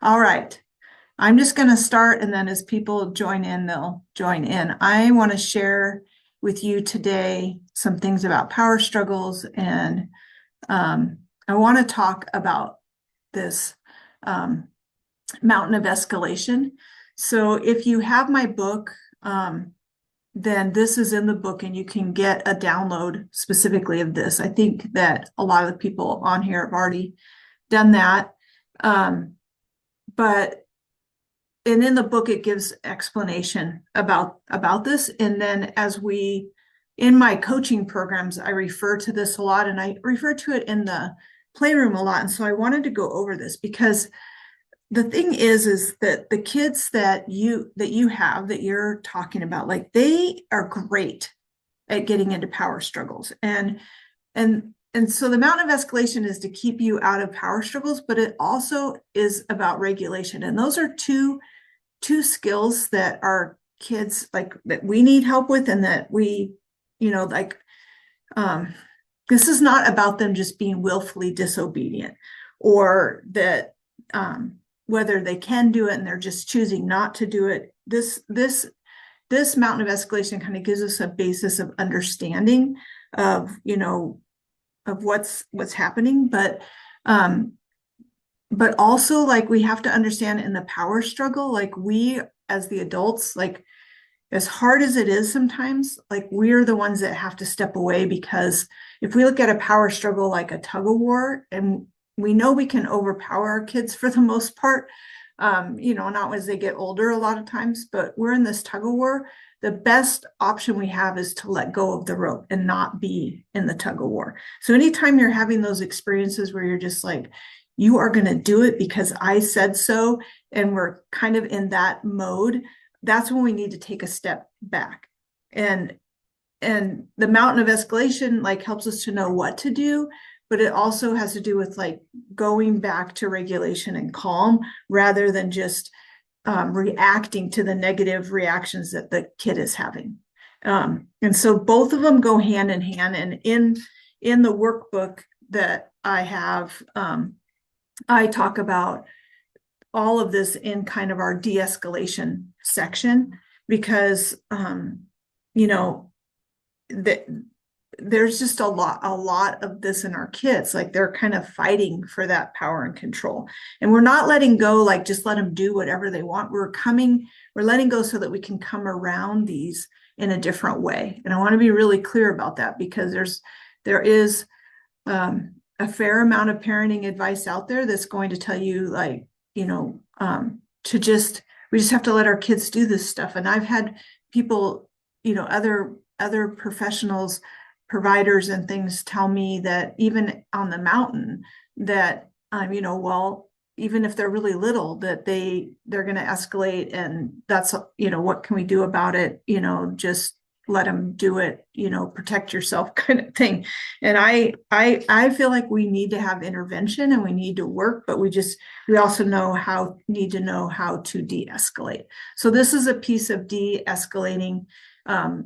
All right. I'm just going to start, and then as people join in, they'll join in. I want to share with you today some things about power struggles, and I want to talk about this Mountain of Escalation. So if you have my book, then this is in the book, and you can get a download specifically of this. I think that a lot of the people on here have already done that. But and in the book it gives explanation about this, and then in my coaching programs I refer to this a lot, and I refer to it in the playroom a lot. And so I wanted to go over this because the thing is that the kids that you're talking about, like, they are great at getting into power struggles, and so the Mountain of Escalation is to keep you out of power struggles, but it also is about regulation. And those are two skills that our kids, like, that we need help with, and that we, this is not about them just being willfully disobedient, or that whether they can do it and they're just choosing not to do it. This Mountain of Escalation kind of gives us a basis of understanding of what's happening, but also, like, we have to understand in the power struggle, like, we as the adults, like, as hard as it is sometimes, like, we're the ones that have to step away, because if we look at a power struggle like a tug of war, and we know we can overpower our kids for the most part, not as they get older a lot of times, but we're in this tug of war. The best option we have is to let go of the rope and not be in the tug of war. So anytime you're having those experiences where you're just like, you are going to do it because I said so, and we're kind of in that mode, that's when we need to take a step back. And the Mountain of Escalation, like, helps us to know what to do, but it also has to do with, like, going back to regulation and calm, rather than just reacting to the negative reactions that the kid is having. And so both of them go hand in hand. And in the workbook that I have, I talk about all of this in kind of our de-escalation section, because there's just a lot of this in our kids. Like, they're kind of fighting for that power and control, and we're not letting go, like, just let them do whatever they want. We're letting go so that we can come around these in a different way. And I want to be really clear about that, because there is a fair amount of parenting advice out there that's going to tell you, like, we just have to let our kids do this stuff. And I've had people, other professionals, providers and things, tell me that even on the mountain, that well, even if they're really little, that they're going to escalate, and that's, what can we do about it? Just let them do it, protect yourself, kind of thing. And I feel like we need to have intervention, and we need to work, but we also need to know how to de-escalate. So this is a piece of de-escalating.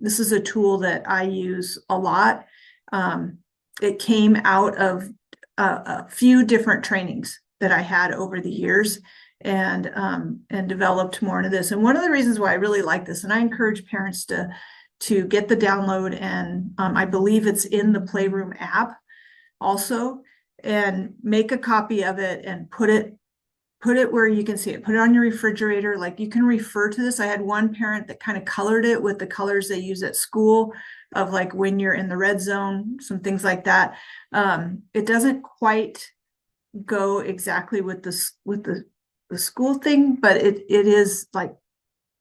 This is a tool that I use a lot. It came out of a few different trainings that I had over the years, and developed more into this. And one of the reasons why I really like this, and I encourage parents to get the download, and I believe it's in the Playroom app also, and make a copy of it and put it where you can see it. Put it on your refrigerator. Like, you can refer to this. I had one parent that kind of colored it with the colors they use at school, of, like, when you're in the red zone, some things like that. It doesn't quite go exactly with the school thing, but it is, like,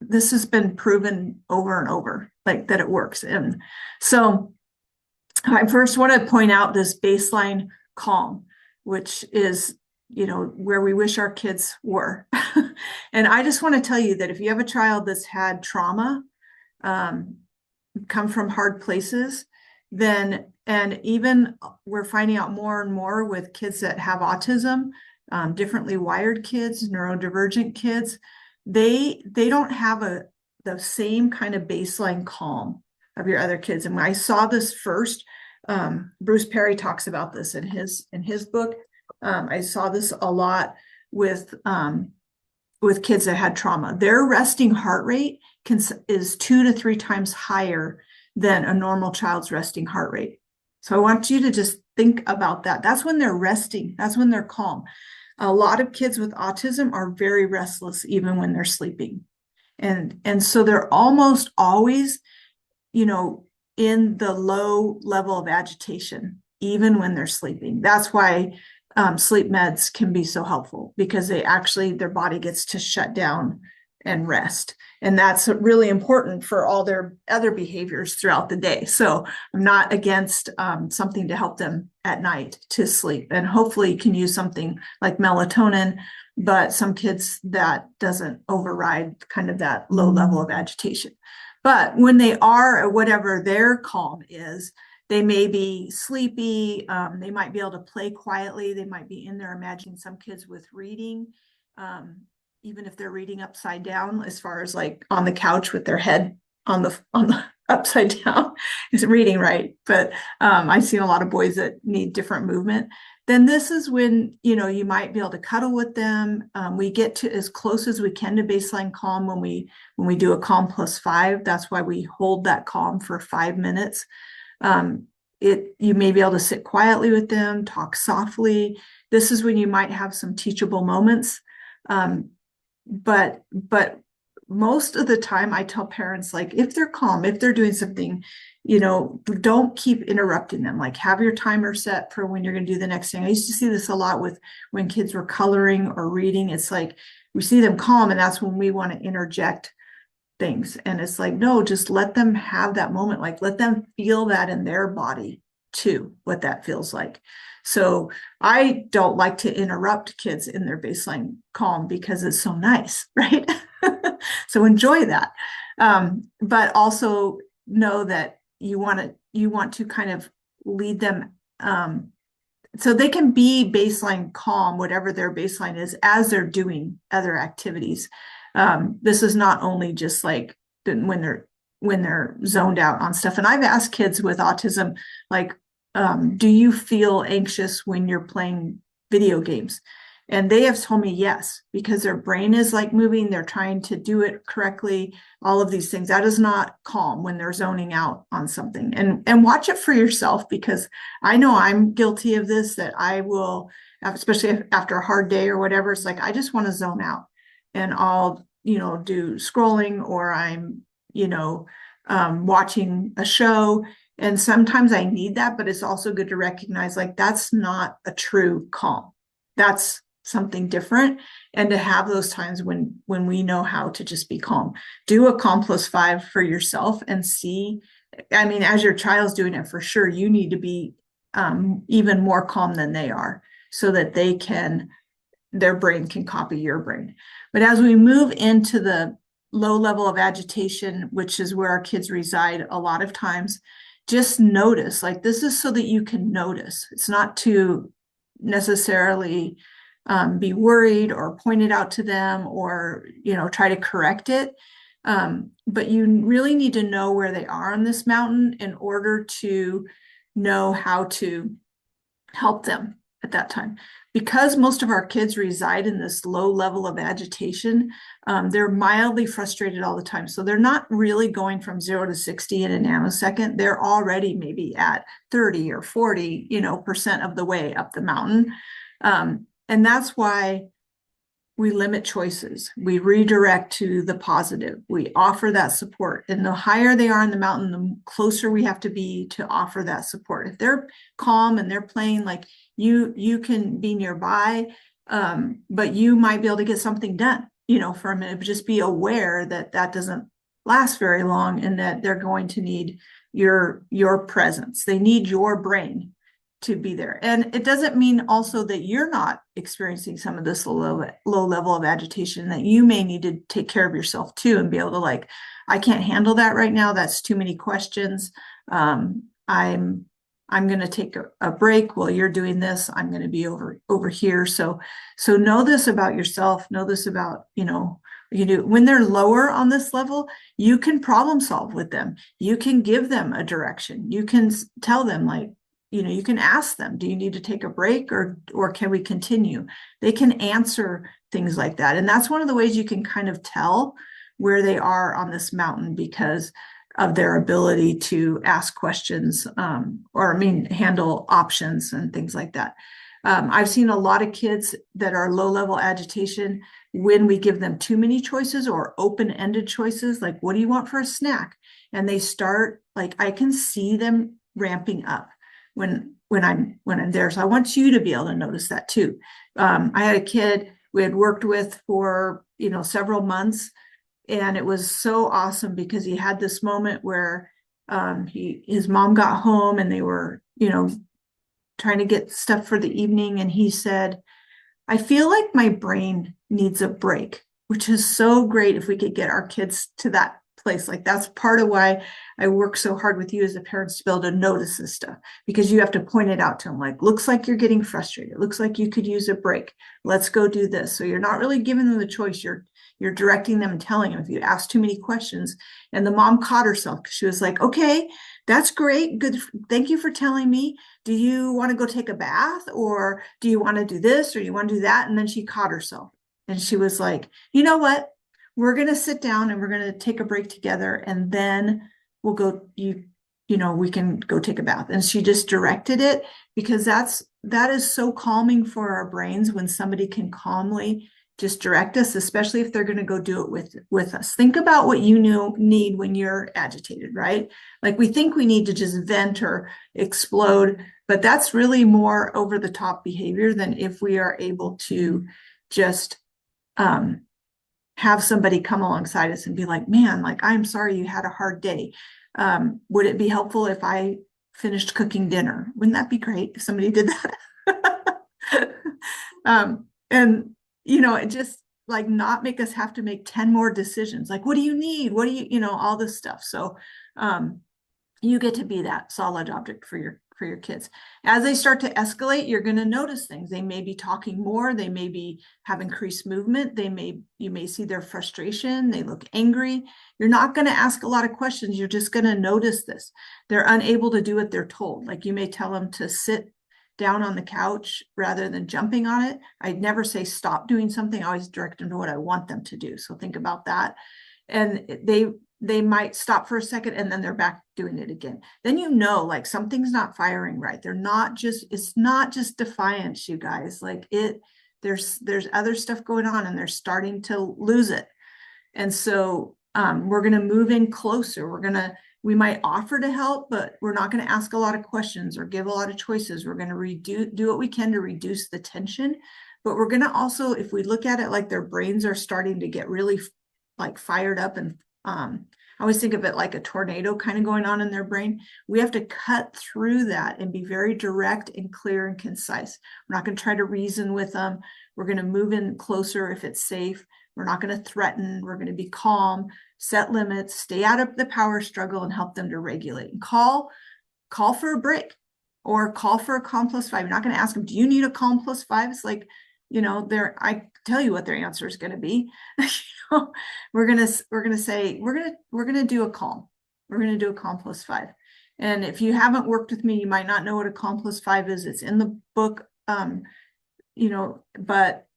this has been proven over and over, like, that it works. And so I first want to point out this baseline calm, which is, where we wish our kids were. And I just want to tell you that if you have a child that's had trauma, come from hard places, then, and even we're finding out more and more with kids that have autism, differently wired kids, neurodivergent kids, they don't have the same kind of baseline calm of your other kids. And when I saw this first, Bruce Perry talks about this in his book. I saw this a lot with with kids that had trauma, their resting heart rate is 2 to 3 times higher than a normal child's resting heart rate. So I want you to just think about that. That's when they're resting. That's when they're calm. A lot of kids with autism are very restless even when they're sleeping. And so they're almost always, in the low level of agitation, even when they're sleeping. That's why sleep meds can be so helpful, because their body gets to shut down and rest. And that's really important for all their other behaviors throughout the day. So I'm not against something to help them at night to sleep. And hopefully you can use something like melatonin, but some kids that doesn't override kind of that low level of agitation. But when they are, whatever their calm is, they may be sleepy. They might be able to play quietly. They might be in there imagining. Some kids with reading, even if they're reading upside down, as far as like on the couch with their head on the upside down, is reading right. But I've seen a lot of boys that need different movement. Then this is when you might be able to cuddle with them. We get to as close as we can to baseline calm when we do a calm +5. That's why we hold that calm for 5 minutes. You may be able to sit quietly with them, talk softly. This is when you might have some teachable moments. But most of the time I tell parents, like, if they're calm, if they're doing something, don't keep interrupting them. Like, have your timer set for when you're going to do the next thing. I used to see this a lot with when kids were coloring or reading. It's like we see them calm, and that's when we want to interject things. And it's like, no, just let them have that moment. Like, let them feel that in their body too, what that feels like. So I don't like to interrupt kids in their baseline calm, because it's so nice, right? So enjoy that. But also know that you want to kind of lead them so they can be baseline calm, whatever their baseline is, as they're doing other activities. This is not only just like when they're zoned out on stuff. And I've asked kids with autism, like, do you feel anxious when you're playing video games? And they have told me yes, because their brain is like moving, they're trying to do it correctly, all of these things. That is not calm when they're zoning out on something. And watch it for yourself, because I know I'm guilty of this, that I will, especially after a hard day or whatever, it's like, I just want to zone out, and I'll, do scrolling, or I'm, watching a show. And sometimes I need that, but it's also good to recognize, like, that's not a true calm. That's something different. And to have those times when we know how to just be calm. Do a calm +5 for yourself and see. I mean, as your child's doing it, for sure, you need to be even more calm than they are, so that their brain can copy your brain. But as we move into the low level of agitation, which is where our kids reside a lot of times, just notice. Like, this is so that you can notice. It's not to necessarily be worried or point it out to them, or try to correct it. But you really need to know where they are on this mountain in order to know how to help them at that time. Because most of our kids reside in this low level of agitation, they're mildly frustrated all the time. So they're not really going from 0 to 60 in a nanosecond. They're already maybe at 30 or 40% of the way up the mountain. And that's why we limit choices. We redirect to the positive. We offer that support. And the higher they are in the mountain, the closer we have to be to offer that support. If they're calm and they're playing, like, you can be nearby, but you might be able to get something done, for a minute. But just be aware that doesn't last very long, and that they're going to need your presence. They need your brain to be there. And it doesn't mean also that you're not experiencing some of this low level of agitation, that you may need to take care of yourself too, and be able to, like, I can't handle that right now. That's too many questions. I'm going to take a break while you're doing this. I'm going to be over here. So know this about yourself. Know this about, when they're lower on this level, you can problem solve with them. You can give them a direction. You can tell them, like, you can ask them, do you need to take a break, or can we continue? They can answer things like that. And that's one of the ways you can kind of tell where they are on this mountain, because of their ability to ask questions, or handle options and things like that. I've seen a lot of kids that are low level agitation when we give them too many choices or open-ended choices, like, what do you want for a snack? And they start, like, I can see them ramping up when I'm there. So I want you to be able to notice that too. I had a kid we had worked with for several months, and it was so awesome because he had this moment where his mom got home and they were trying to get stuff for the evening, and he said, I feel like my brain needs a break, which is so great if we could get our kids to that place. Like, that's part of why I work so hard with you as a parents, to be able to notice this stuff, because you have to point it out to them. Like, looks like you're getting frustrated. Looks like you could use a break. Let's go do this. So you're not really giving them the choice. You're directing them and telling them if you ask too many questions. And the mom caught herself because she was like, okay, that's great. Good. Thank you for telling me. Do you want to go take a bath, or do you want to do this, or you want to do that? And then she caught herself and she was like, you know what? We're going to sit down and we're going to take a break together, and then we'll go, we can go take a bath. And she just directed it, because that is so calming for our brains when somebody can calmly just direct us, especially if they're going to go do it with us. Think about what you need when you're agitated, right? Like, we think we need to just vent or explode, but that's really more over the top behavior than if we are able to just have somebody come alongside us and be like, man, like, I'm sorry you had a hard day. Would it be helpful if I finished cooking dinner? Wouldn't that be great if somebody did that? And it just, like, not make us have to make 10 more decisions. Like, what do you need? What do all this stuff. So you get to be that solid object for your kids. As they start to escalate, you're going to notice things. They may be talking more. They may have increased movement. You may see their frustration. They look angry. You're not going to ask a lot of questions. You're just going to notice this. They're unable to do what they're told. Like, you may tell them to sit down on the couch rather than jumping on it. I'd never say stop doing something. I always direct them to what I want them to do. So think about that. And they might stop for a second and then they're back doing it again. Then like, something's not firing right. It's not just defiance, you guys. Like, there's other stuff going on, and they're starting to lose it. And so we're going to move in closer. We might offer to help, but we're not going to ask a lot of questions or give a lot of choices. We're going to do what we can to reduce the tension. But we're going to also, if we look at it like their brains are starting to get really, like, fired up, and I always think of it like a tornado kind of going on in their brain. We have to cut through that and be very direct and clear and concise. We're not going to try to reason with them. We're going to move in closer if it's safe. We're not going to threaten. We're going to be calm, set limits, stay out of the power struggle, and help them to regulate. And call for a break, or call for a calm +5. You're not going to ask them, do you need a calm +5? It's like, I tell you what their answer is going to be. We're going to say, we're going to do a calm. We're going to do a calm +5. And if you haven't worked with me, you might not know what a calm +5 is. It's in the book.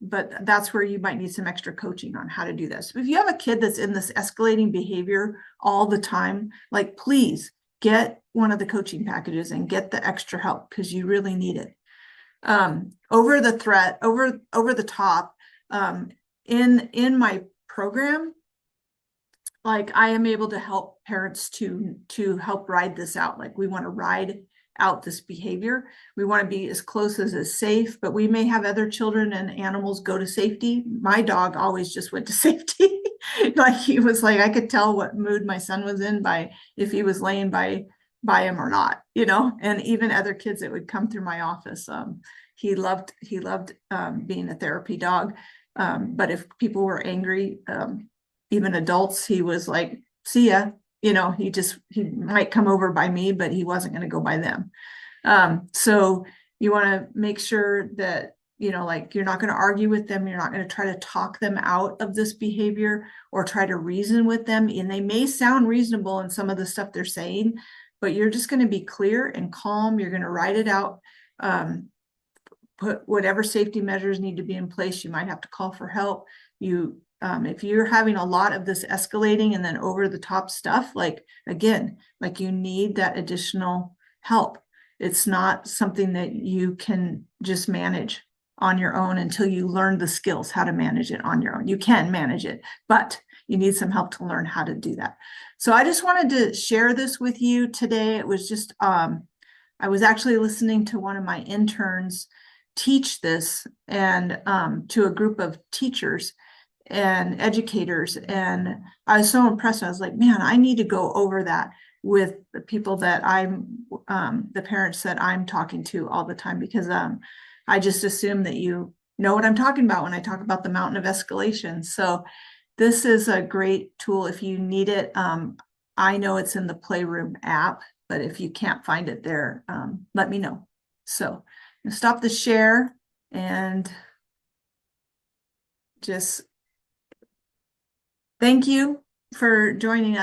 But that's where you might need some extra coaching on how to do this. If you have a kid that's in this escalating behavior all the time, like, please get one of the coaching packages and get the extra help, because you really need it. Over the top, in my program, like, I am able to help parents to help ride this out. Like, we want to ride out this behavior. We want to be as close as is safe, but we may have other children and animals go to safety. My dog always just went to safety. Like, he was like, I could tell what mood my son was in by if he was laying by him or not, and even other kids that would come through my office. He loved being a therapy dog. But if people were angry, even adults, he was like, see ya. He might come over by me, but he wasn't going to go by them. So you want to make sure that, like, you're not going to argue with them. You're not going to try to talk them out of this behavior or try to reason with them. And they may sound reasonable in some of the stuff they're saying, but you're just going to be clear and calm. You're going to write it out. Put whatever safety measures need to be in place. You might have to call for help. If you're having a lot of this escalating and then over the top stuff, like again, like you need that additional help. It's not something that you can just manage on your own until you learn the skills how to manage it on your own. You can manage it, but you need some help to learn how to do that. So I just wanted to share this with you today. It was just, I was actually listening to one of my interns teach this and to a group of teachers and educators. And I was so impressed. I was like, man, I need to go over that with the people that the parents that I'm talking to all the time, because I just assume that you know what I'm talking about when I talk about the Mountain of Escalation. So this is a great tool if you need it. I know it's in the Playroom app, but if you can't find it there, let me know. So stop the share and just thank you for joining us.